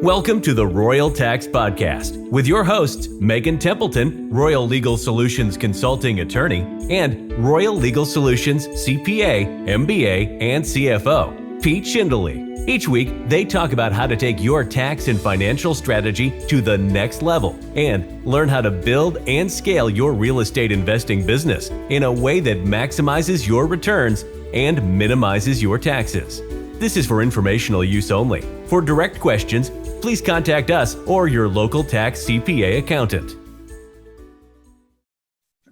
Welcome to the Royal Tax Podcast with your hosts, Megan Templeton, Royal Legal Solutions Consulting Attorney, and Royal Legal Solutions CPA, MBA, and CFO, Pete Schindele. Each week, they talk about how to take your tax and financial strategy to the next level and learn how to build and scale your real estate investing business in a way that maximizes your returns and minimizes your taxes. This is for informational use only. For direct questions, please contact us or your local tax CPA accountant.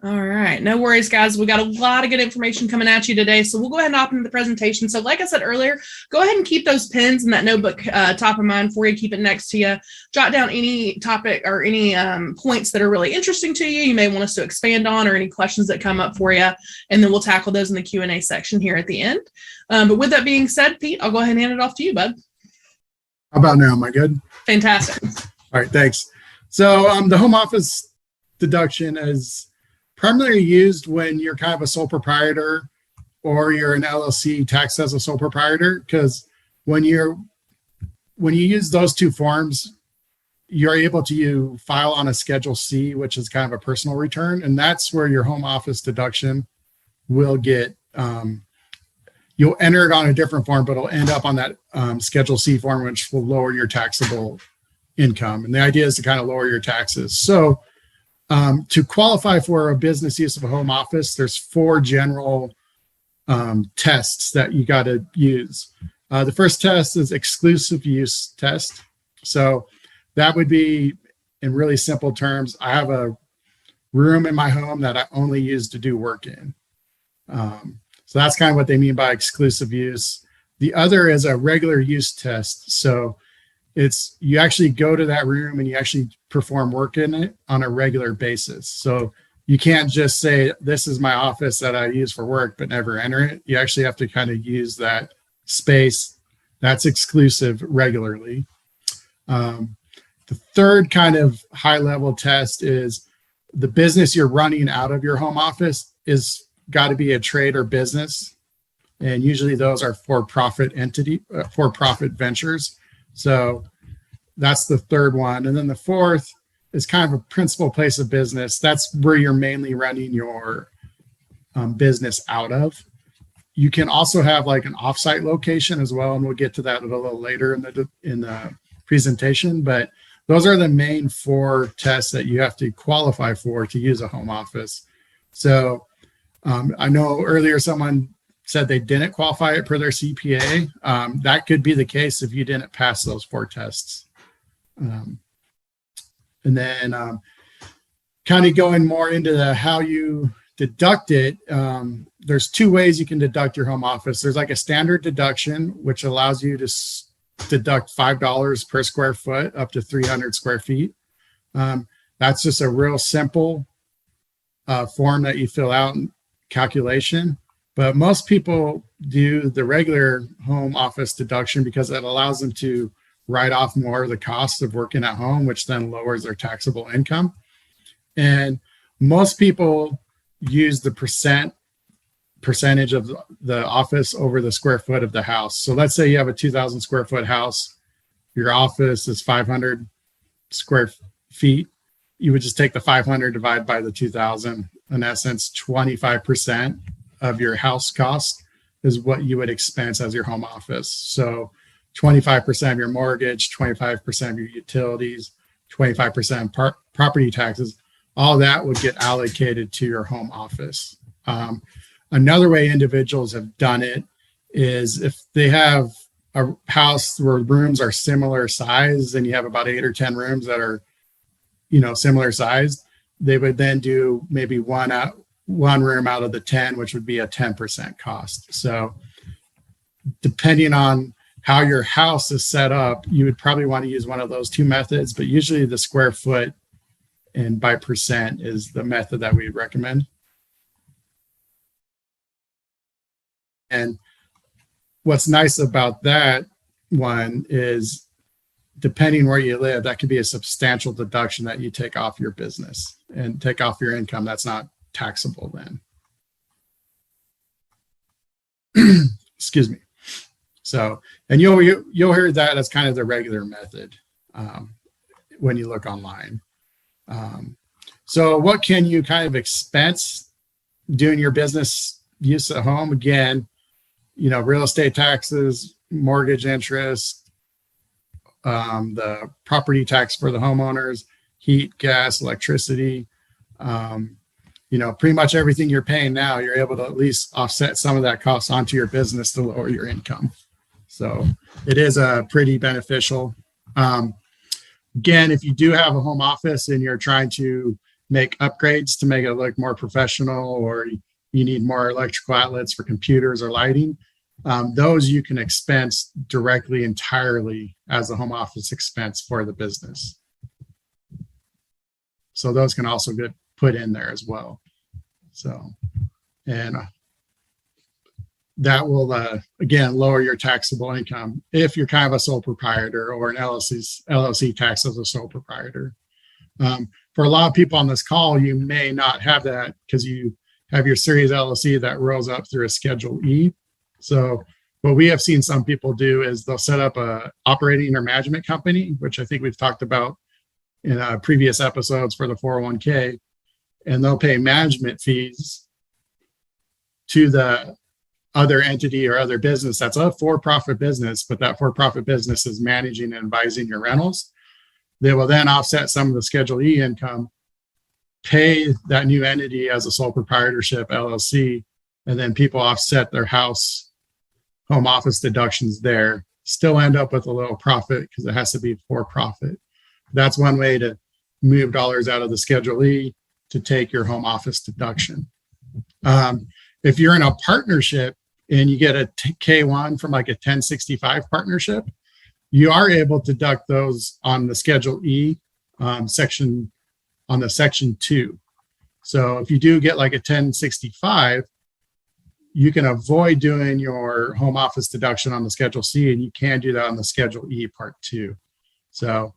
All right. No worries, guys. We got a lot of good information coming at you today. So we'll go ahead and hop into the presentation. So like I said earlier, go ahead and keep those pens in that notebook top of mind for you. Keep it next to you. Jot down any topic or any points that are really interesting to you may want us to expand on, or any questions that come up for you. And then we'll tackle those in the Q&A section here at the end. But with that being said, Pete, I'll go ahead and hand it off to you, bud. How about now? Am I good? Fantastic. All right, thanks. So the home office deduction is primarily used when you're kind of a sole proprietor or you're an LLC taxed as a sole proprietor, because when you use those two forms, you're able to file on a Schedule C, which is kind of a personal return, and that's where your home office deduction will get. You'll enter it on a different form, but it'll end up on that Schedule C form, which will lower your taxable income. And the idea is to kind of lower your taxes. So to qualify for a business use of a home office, there's 4 general tests that you got to use. The first test is exclusive use test. So that would be, in really simple terms, I have a room in my home that I only use to do work in. So that's kind of what they mean by exclusive use. The other is a regular use test. So it's you actually go to that room and you actually perform work in it on a regular basis. So you can't just say, this is my office that I use for work, but never enter it. You actually have to kind of use that space that's exclusive regularly. The third kind of high level test is the business you're running out of your home office is got to be a trade or business. And usually those are for-profit ventures. So that's the third one. And then the fourth is kind of a principal place of business. That's where you're mainly running your business out of. You can also have like an offsite location as well, and we'll get to that a little later in the presentation. But those are the main 4 tests that you have to qualify for to use a home office. So I know earlier someone said they didn't qualify it per their CPA. That could be the case if you didn't pass those 4 tests. And then kind of going more into how you deduct it, there's 2 ways you can deduct your home office. There's like a standard deduction, which allows you to deduct $5 per square foot up to 300 square feet. That's just a real simple form that you fill out and calculation. But most people do the regular home office deduction because it allows them to write off more of the cost of working at home, which then lowers their taxable income. And most people use the percentage of the office over the square foot of the house. So let's say you have a 2,000 square foot house, your office is 500 square feet. You would just take the 500 divided by the 2,000. In essence, 25% of your house cost is what you would expense as your home office. So 25% of your mortgage, 25% of your utilities, 25% property taxes, all that would get allocated to your home office. Another way individuals have done it is if they have a house where rooms are similar size and you have about 8 or 10 rooms that are similar sized, they would then do maybe one room out of the 10, which would be a 10% cost. So depending on how your house is set up, you would probably want to use one of those 2 methods, but usually the square foot and by percent is the method that we recommend. And what's nice about that one is, depending where you live, that could be a substantial deduction that you take off your business and take off your income that's not taxable then. Excuse me. So, and you'll hear that as kind of the regular method. when you look online. So what can you kind of expense doing your business use at home? Again, real estate taxes, mortgage interest, the property tax for the homeowners, heat, gas, electricity, pretty much everything you're paying now, you're able to at least offset some of that cost onto your business to lower your income. So it is pretty beneficial. Again, if you do have a home office and you're trying to make upgrades to make it look more professional, or you need more electrical outlets for computers or lighting, those you can expense directly entirely as a home office expense for the business. So those can also get put in there as well. So, and that will, again, lower your taxable income if you're kind of a sole proprietor or an LLC tax as a sole proprietor. For a lot of people on this call, you may not have that because you have your series LLC that rolls up through a Schedule E. So what we have seen some people do is they'll set up a operating or management company, which I think we've talked about in previous episodes for the 401k, and they'll pay management fees to the other entity or other business that's a for-profit business, but that for-profit business is managing and advising your rentals. They will then offset some of the Schedule E income, pay that new entity as a sole proprietorship LLC, and then people offset their house home office deductions there, still end up with a little profit because it has to be for profit. That's one way to move dollars out of the Schedule E to take your home office deduction. If you're in a partnership and you get a K1 from like a 1065 partnership, you are able to deduct those on the Schedule E section, on the Section 2. So if you do get like a 1065, you can avoid doing your home office deduction on the Schedule C, and you can do that on the Schedule E Part 2. So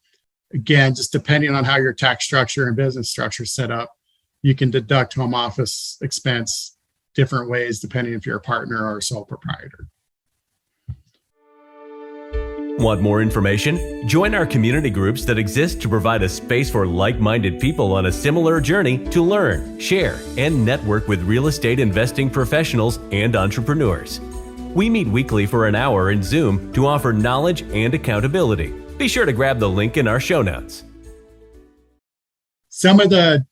again, just depending on how your tax structure and business structure is set up, you can deduct home office expense different ways depending if you're a partner or a sole proprietor. Want more information? Join our community groups that exist to provide a space for like-minded people on a similar journey to learn, share, and network with real estate investing professionals and entrepreneurs. We meet weekly for an hour in Zoom to offer knowledge and accountability. Be sure to grab the link in our show notes. Some of the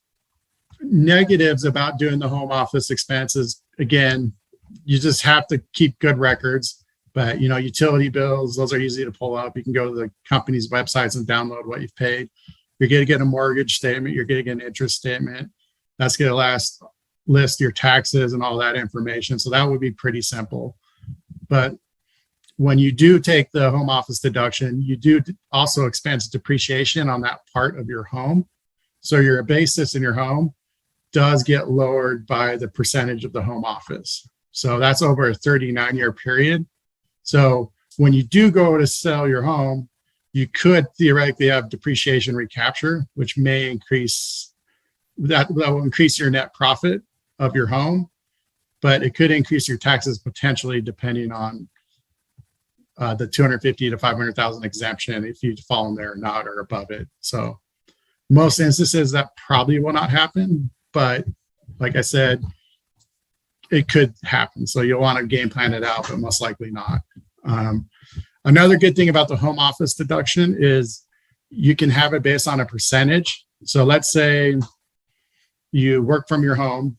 negatives about doing the home office expenses, again, you just have to keep good records. But, utility bills, those are easy to pull up. You can go to the company's websites and download what you've paid. You're going to get a mortgage statement. You're going to get an interest statement. That's going to list your taxes and all that information. So that would be pretty simple. But when you do take the home office deduction, you do also expense depreciation on that part of your home. So your basis in your home does get lowered by the percentage of the home office. So that's over a 39-year period. So when you do go to sell your home, you could theoretically have depreciation recapture, which may increase, that will increase your net profit of your home, but it could increase your taxes potentially depending on the 250 to 500,000 exemption if you fall in there or not, or above it. So most instances that probably will not happen, but like I said, it could happen. So you'll want to game plan it out, but most likely not. Another good thing about the home office deduction is you can have it based on a percentage. So let's say you work from your home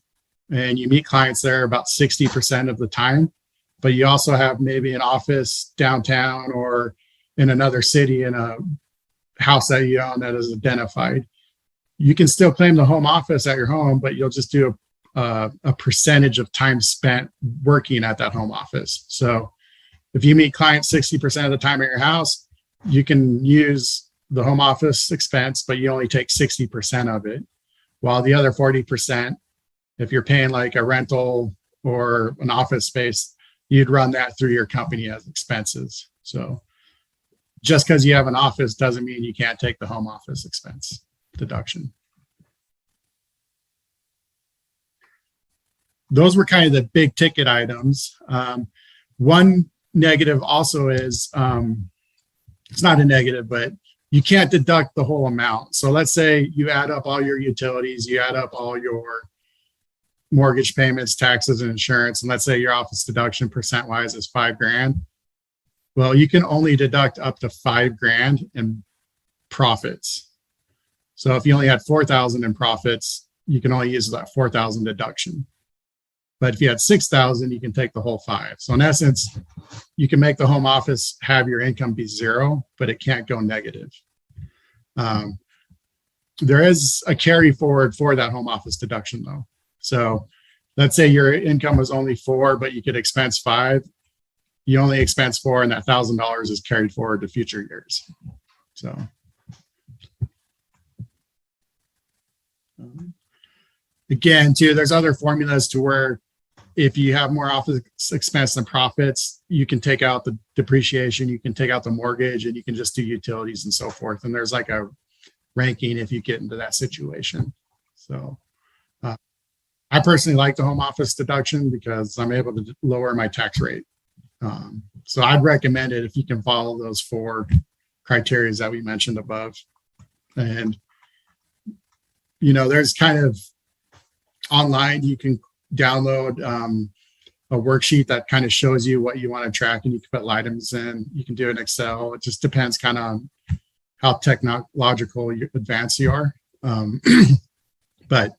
and you meet clients there about 60% of the time, but you also have maybe an office downtown or in another city in a house that you own that is identified. You can still claim the home office at your home, but you'll just do a percentage of time spent working at that home office. So if you meet clients 60% of the time at your house, you can use the home office expense, but you only take 60% of it. While the other 40%, if you're paying like a rental or an office space, you'd run that through your company as expenses. So just because you have an office doesn't mean you can't take the home office expense deduction. Those were kind of the big ticket items. One negative also is, it's not a negative, but you can't deduct the whole amount. So let's say you add up all your utilities, you add up all your mortgage payments, taxes, and insurance, and let's say your office deduction percent-wise is $5,000. Well, you can only deduct up to $5,000 in profits. So if you only had $4,000 in profits, you can only use that $4,000 deduction. But if you had $6,000, you can take the whole $5,000. So in essence, you can make the home office have your income be zero, but it can't go negative. There is a carry forward for that home office deduction though. So let's say your income was only $4,000, but you could expense $5,000. You only expense $4,000, and that $1,000 is carried forward to future years. So. Again, too, there's other formulas to where if you have more office expense than profits, you can take out the depreciation, you can take out the mortgage, and you can just do utilities and so forth. And there's like a ranking if you get into that situation. So I personally like the home office deduction because I'm able to lower my tax rate. So I'd recommend it if you can follow those 4 criteria that we mentioned above. And, you know, there's kind of online, you can download a worksheet that kind of shows you what you want to track, and you can put items in. You can do it in Excel. It just depends kind of on how technological advanced you are. But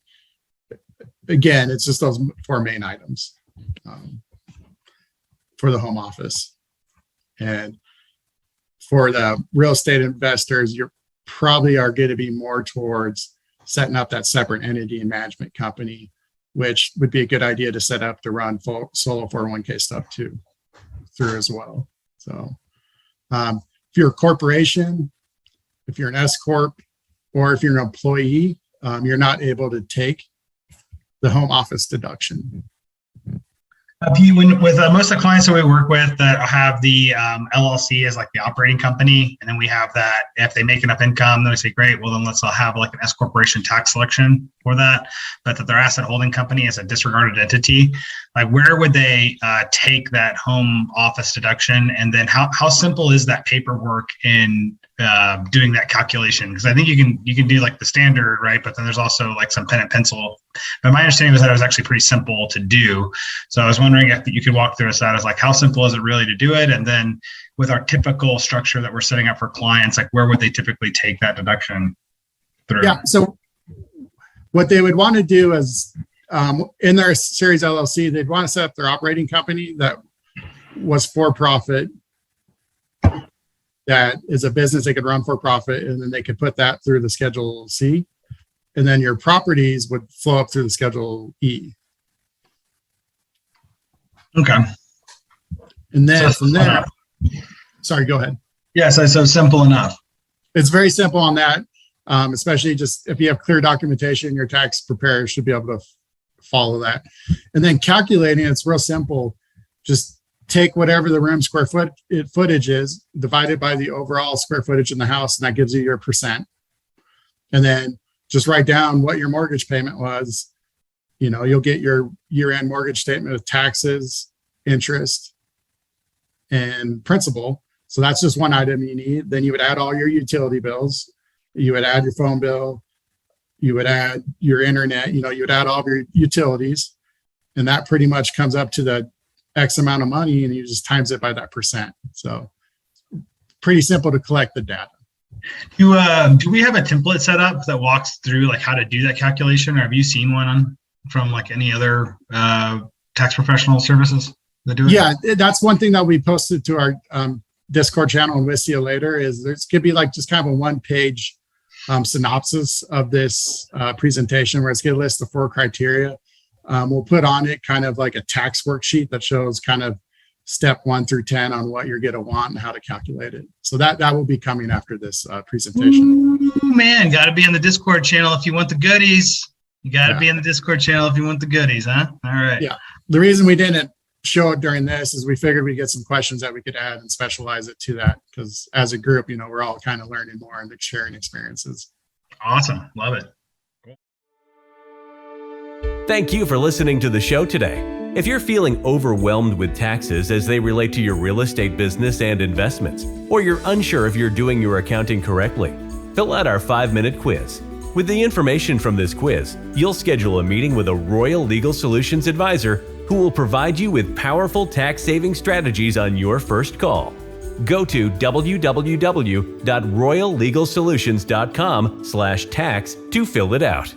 again, it's just those 4 main items for the home office. And for the real estate investors, you're probably are going to be more towards setting up that separate entity and management company, which would be a good idea to set up to run full solo 401k stuff too through as well. So if you're a corporation, if you're an S corp, or if you're an employee, you're not able to take the home office deduction. With most of the clients that we work with that have the LLC as like the operating company, and then we have that if they make enough income, then we say, great, well then let's all have like an S corporation tax selection for that. But that their asset holding company is a disregarded entity, like where would they take that home office deduction? And then how simple is that paperwork in doing that calculation? Because I think you can do like the standard, right? But then there's also like some pen and pencil. But my understanding was that it was actually pretty simple to do. So I was wondering if you could walk through us that as like, how simple is it really to do it? And then with our typical structure that we're setting up for clients, like where would they typically take that deduction through? Yeah. So what they would want to do is in their series LLC, they'd want to set up their operating company that was for profit, that is a business they could run for profit, and then they could put that through the Schedule C. And then your properties would flow up through the Schedule E. Okay. And then from there, sorry, go ahead. Yes, so simple enough. It's very simple on that, especially just if you have clear documentation, your tax preparer should be able to follow that. And then calculating, it's real simple. Just take whatever the room square footage is, divided by the overall square footage in the house, and that gives you your percent. And then just write down what your mortgage payment was. You know, you'll get your year-end mortgage statement with taxes, interest, and principal. So that's just one item you need. Then you would add all your utility bills. You would add your phone bill. You would add your internet. You know, you would add all of your utilities. And that pretty much comes up to the X amount of money, and you just times it by that percent. So pretty simple to collect the data. Do we have a template set up that walks through like how to do that calculation, or have you seen one from like any other tax professional services that do it? Yeah, that's one thing that we posted to our Discord channel, and we'll see you later. Is there's could be like just kind of a 1-page synopsis of this presentation where it's going to list the 4 criteria. We'll put on it kind of like a tax worksheet that shows kind of step 1 through 10 on what you're going to want and how to calculate it. So that will be coming after this presentation. Ooh, man, got to be in the Discord channel if you want the goodies. You got to be in the Discord channel if you want the goodies, huh? All right. Yeah. The reason we didn't show it during this is we figured we'd get some questions that we could add and specialize it to that, because as a group, you know, we're all kind of learning more and sharing experiences. Awesome. Love it. Thank you for listening to the show today. If you're feeling overwhelmed with taxes as they relate to your real estate business and investments, or you're unsure if you're doing your accounting correctly, fill out our 5-minute quiz. With the information from this quiz, you'll schedule a meeting with a Royal Legal Solutions advisor who will provide you with powerful tax-saving strategies on your first call. Go to www.royallegalsolutions.com/tax to fill it out.